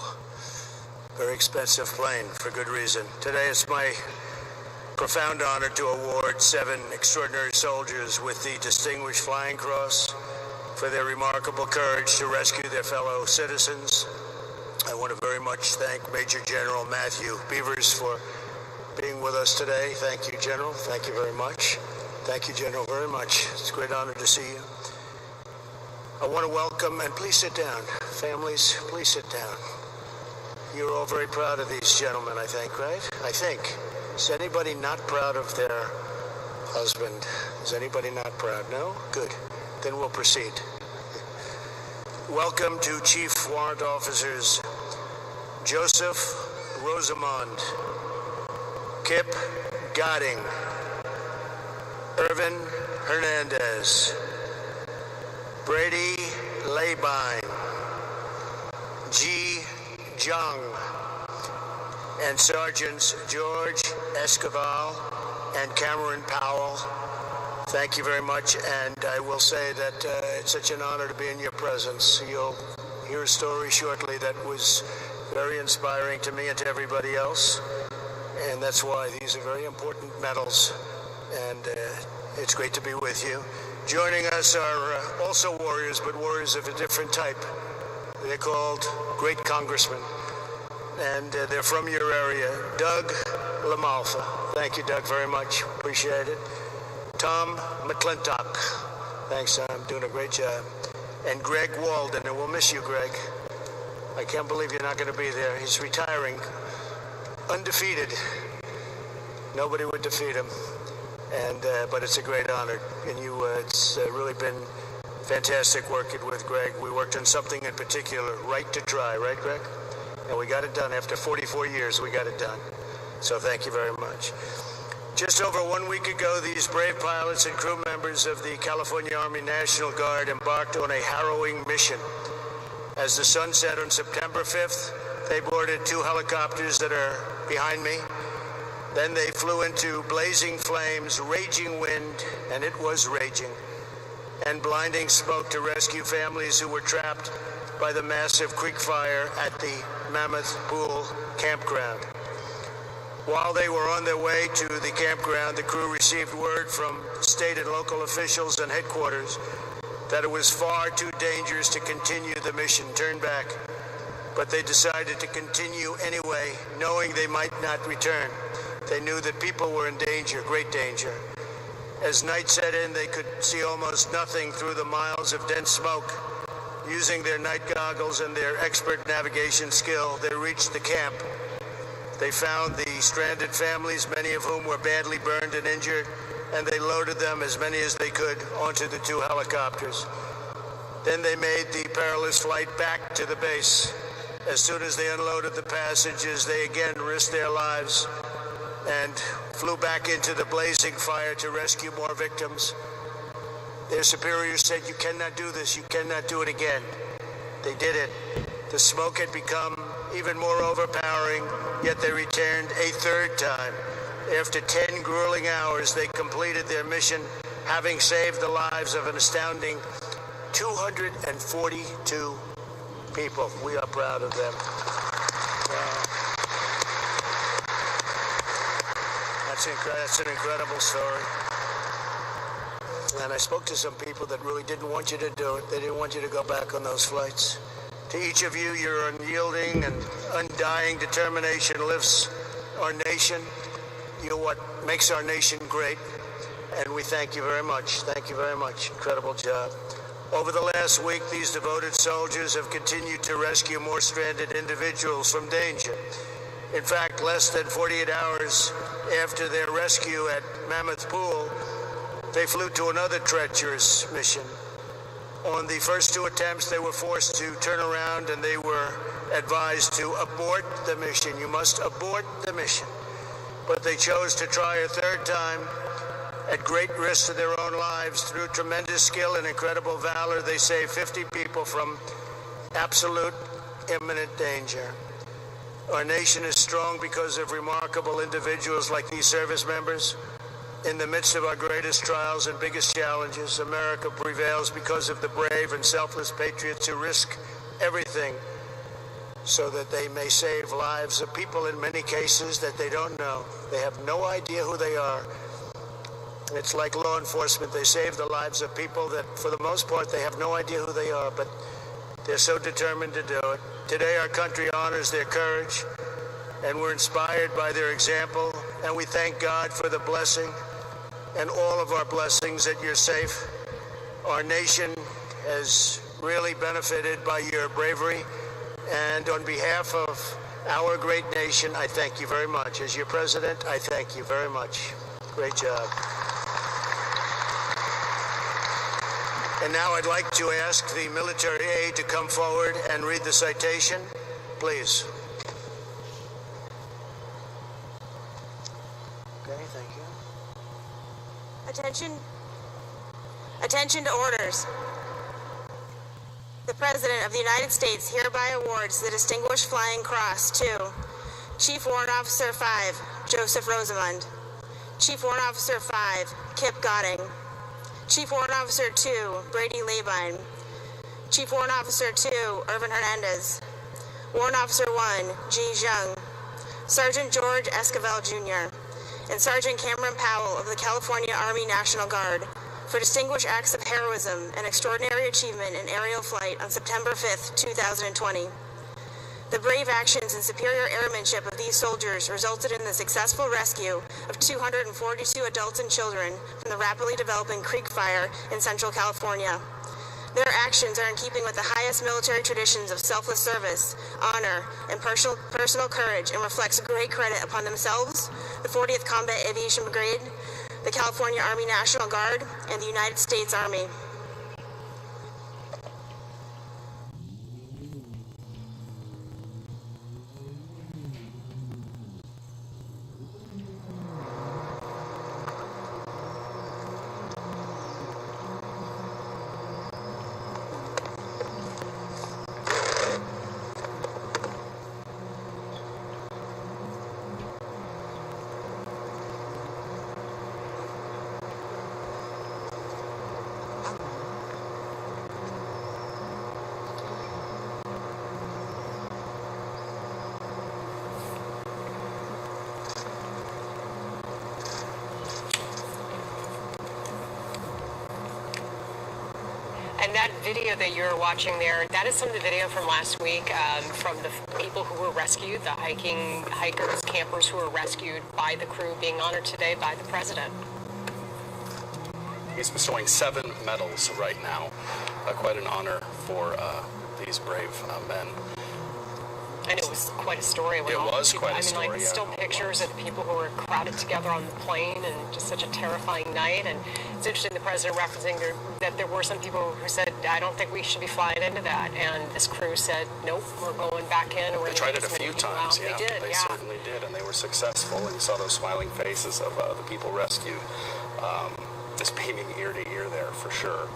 very expensive plane for good reason. Today it's my profound honor to award 7 extraordinary soldiers with the Distinguished Flying Cross for their remarkable courage to rescue their fellow citizens. I want to very much thank Major General Matthew Beavers for being with us today. Thank you, General. Thank you very much. Thank you, General, very much. It's a great honor to see you. I want to welcome, and please sit down. Families, please sit down. You're all very proud of these gentlemen, I think, right? I think. Is anybody not proud of their husband? Is anybody not proud? No? Good. Then we'll proceed. Welcome to Chief Warrant Officers Joseph Rosamond, Kip Godding, Irvin Hernandez, Brady Labine, G. Jung, and Sergeants George Escoval and Cameron Powell. Thank you very much, and I will say that it's such an honor to be in your presence. You'll hear a story shortly that was very inspiring to me and to everybody else, and that's why these are very important medals, and it's great to be with you. Joining us are also warriors, but warriors of a different type. They're called Great Congressmen, and they're from your area. Doug LaMalfa. Thank you, Doug, very much. Appreciate it. Tom McClintock. Thanks, Tom. Doing a great job. And Greg Walden, and we'll miss you, Greg. I can't believe you're not going to be there. He's retiring, undefeated. Nobody would defeat him. And but it's a great honor, and it's really been fantastic working with Greg. We worked on something in particular, Right to Try, right, Greg? And we got it done. After 44 years, we got it done. So thank you very much. Just over 1 week ago, these brave pilots and crew members of the California Army National Guard embarked on a harrowing mission. As the sun set on September 5th, they boarded 2 helicopters that are behind me. Then they flew into blazing flames, raging wind, and it was raging, and blinding smoke to rescue families who were trapped by the massive creek fire at the Mammoth Pool campground. While they were on their way to the campground, the crew received word from state and local officials and headquarters that it was far too dangerous to continue the mission. Turn back. But they decided to continue anyway, knowing they might not return. They knew that people were in danger, great danger. As night set in, they could see almost nothing through the miles of dense smoke. Using their night goggles and their expert navigation skill, they reached the camp. They found the stranded families, many of whom were badly burned and injured, and they loaded them, as many as they could, onto the 2 helicopters. Then they made the perilous flight back to the base. As soon as they unloaded the passengers, they again risked their lives and flew back into the blazing fire to rescue more victims. Their superiors said, "You cannot do this. You cannot do it again." They did it. The smoke had become even more overpowering, yet they returned a 3rd time. After 10 grueling hours, they completed their mission, having saved the lives of an astounding 242 people. We are proud of them. That's an incredible story. And I spoke to some people that really didn't want you to do it. They didn't want you to go back on those flights. To each of you, your unyielding and undying determination lifts our nation. You're what makes our nation great. And we thank you very much. Thank you very much. Incredible job. Over the last week, these devoted soldiers have continued to rescue more stranded individuals from danger. In fact, less than 48 hours after their rescue at Mammoth Pool, they flew to another treacherous mission. On the first 2 attempts, they were forced to turn around and they were advised to abort the mission. You must abort the mission. But they chose to try a 3rd time at great risk to their own lives. Through tremendous skill and incredible valor, they saved 50 people from absolute imminent danger. Our nation is strong because of remarkable individuals like these service members In the midst of our greatest trials and biggest challenges, America prevails because of the brave and selfless patriots who risk everything so that they may save lives of people in many cases that they don't know. They have no idea who they are. It's like law enforcement. They save the lives of people that, for the most part, they have no idea who they are, but they're so determined to do it. Today, our country honors their courage, and we're inspired by their example, and we thank God for the blessing and all of our blessings that you're safe. Our nation has really benefited by your bravery, and on behalf of our great nation, I thank you very much. As your president, I thank you very much. Great job. And now I'd like to ask the military aide to come forward and read the citation, please. Okay, thank you. Attention to orders. The President of the United States hereby awards the Distinguished Flying Cross to Chief Warrant Officer 5, Joseph Rosamond. Chief Warrant Officer 5, Kip Godding. Chief Warrant Officer 2, Brady Labine. Chief Warrant Officer 2, Irvin Hernandez. Warrant Officer 1, G. Zhang. Sergeant George Esquivel, Jr., and Sergeant Cameron Powell of the California Army National Guard for distinguished acts of heroism and extraordinary achievement in aerial flight on September 5, 2020. The brave actions and superior airmanship of these soldiers resulted in the successful rescue of 242 adults and children from the rapidly developing Creek Fire in Central California. Their actions are in keeping with the highest military traditions of selfless service, honor, and personal courage, and reflects great credit upon themselves, the 40th Combat Aviation Brigade, the California Army National Guard, and the United States Army. And that video that you're watching there, that is some of the video from last week from the people who were rescued, the hikers, campers who were rescued by the crew, being honored today by the president. He's bestowing 7 medals right now. Quite an honor for these brave men. And it was quite a story. It was quite a story. I mean, still pictures of the people who were crowded together on the plane, and just such a terrifying night. And it's interesting, the president referencing that there were some people who said, I don't think we should be flying into that. And this crew said, nope, we're going back in. They tried it a few times, yeah. They did, They certainly did, and they were successful. And you saw those smiling faces of the people rescued. Just beaming ear to ear there, for sure.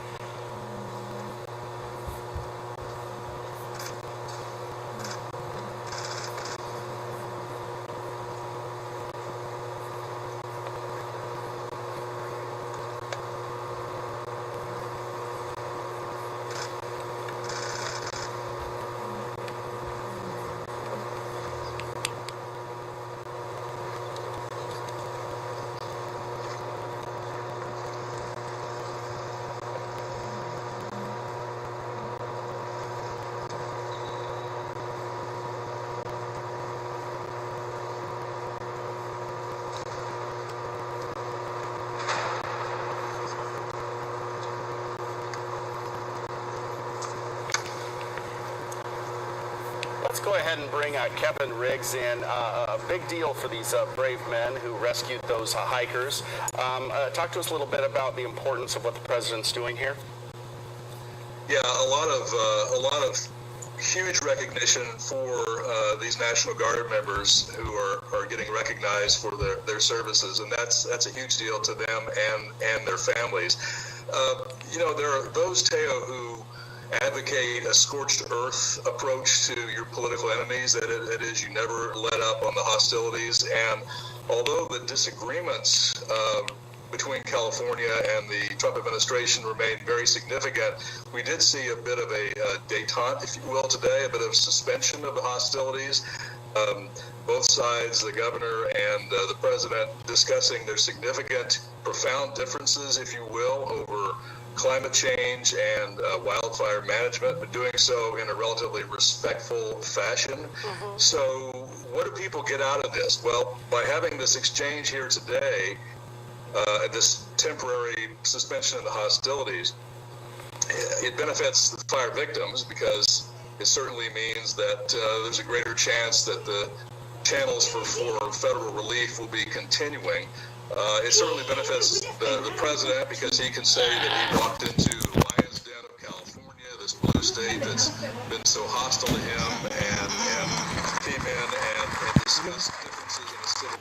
Let's go ahead and bring Kevin Riggs in. A big deal for these brave men who rescued those hikers. Talk to us a little bit about the importance of what the president's doing here. Yeah, a lot of huge recognition for these National Guard members who are getting recognized for their services, and that's a huge deal to them and their families. There are those, Teo, who advocate a scorched earth approach to your political enemies. That it is, you never let up on the hostilities. And although the disagreements between California and the Trump administration remain very significant. We did see a bit of a détente, if you will, today, a bit of suspension of the hostilities. Both sides, the governor and the president, discussing their significant, profound differences, if you will, over climate change and wildfire management, but doing so in a relatively respectful fashion. So what do people get out of this? Well, by having this exchange here today, this temporary suspension of the hostilities, it benefits the fire victims because it certainly means that there's a greater chance that the channels for federal relief will be continuing. It certainly benefits the president because he can say that he walked into the lion's den of California, this blue state that's been so hostile to him, and came in and discussed differences in a civil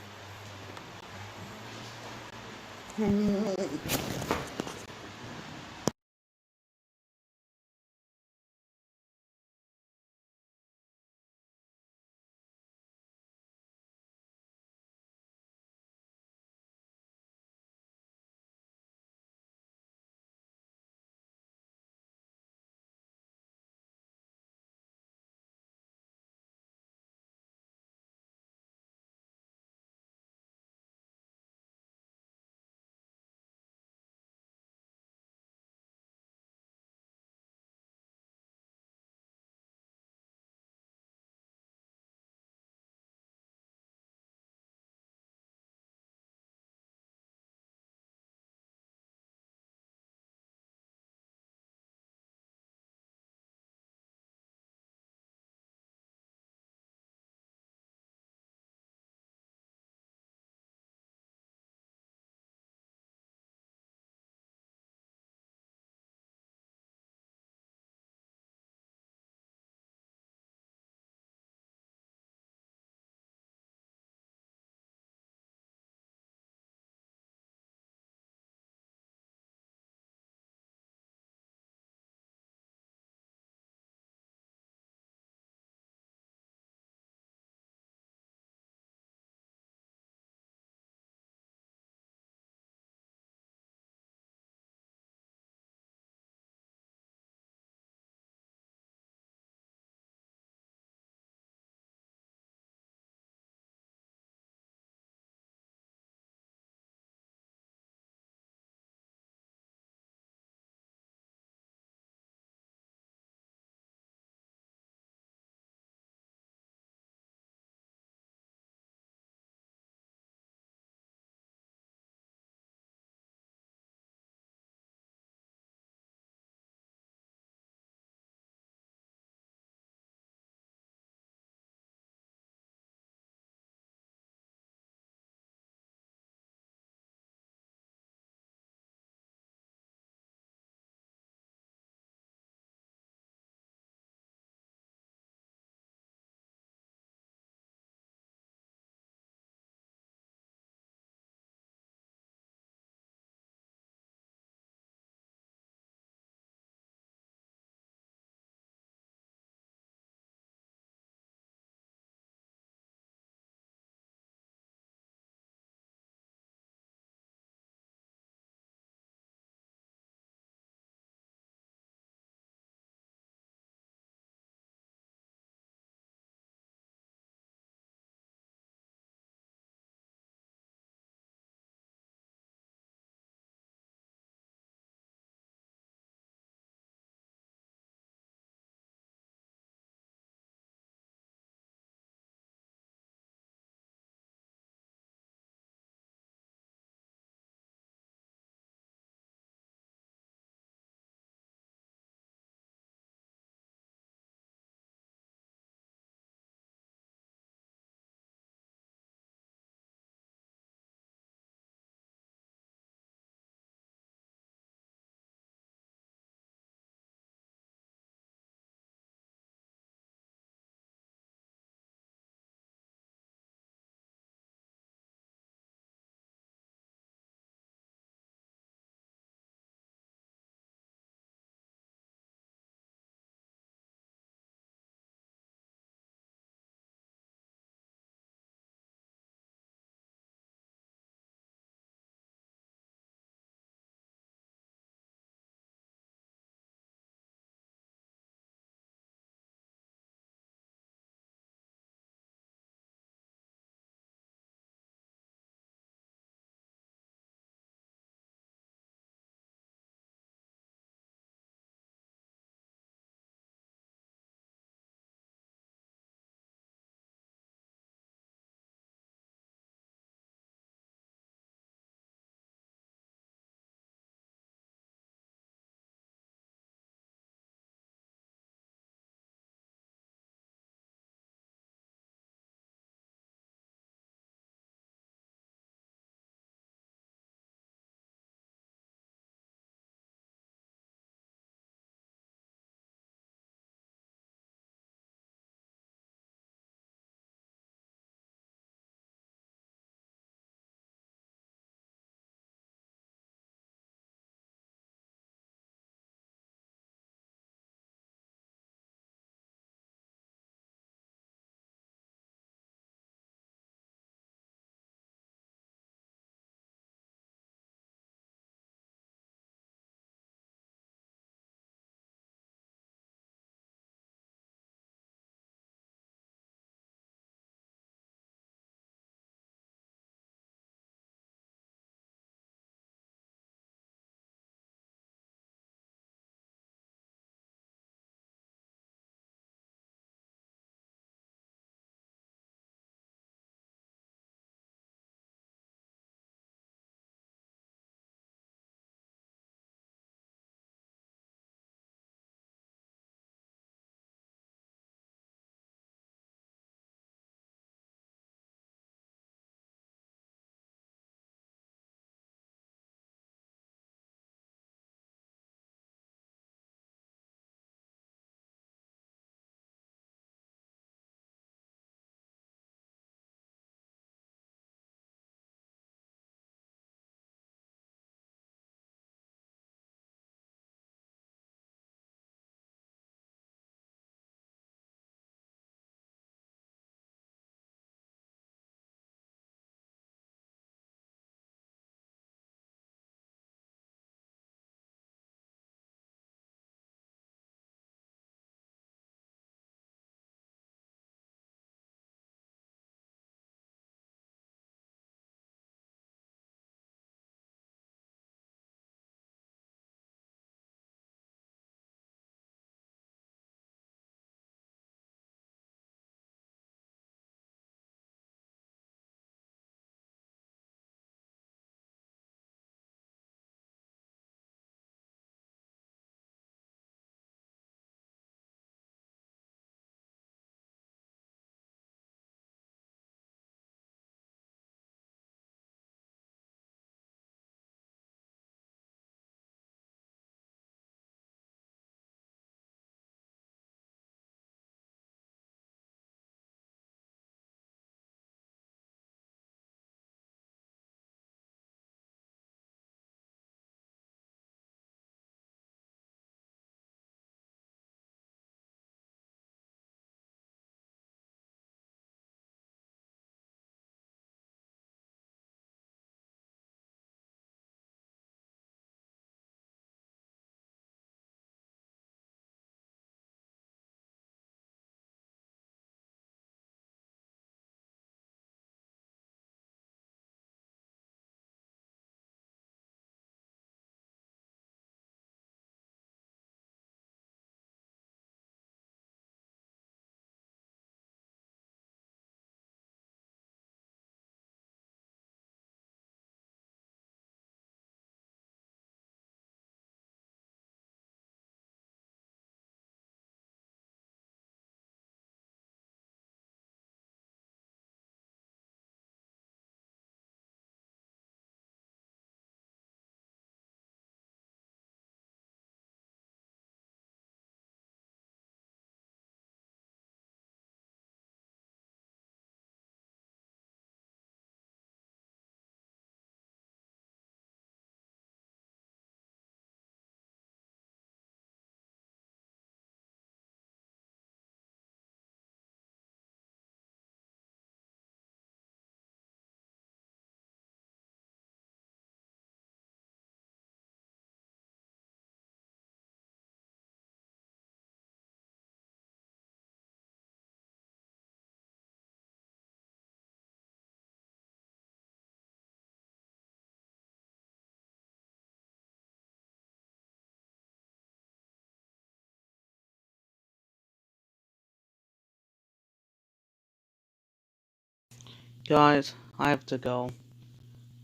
Guys, I have to go.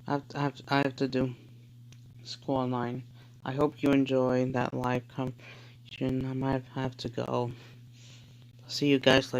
I have to do school online. I hope you enjoyed that live conversation. I might have to go. See you guys later.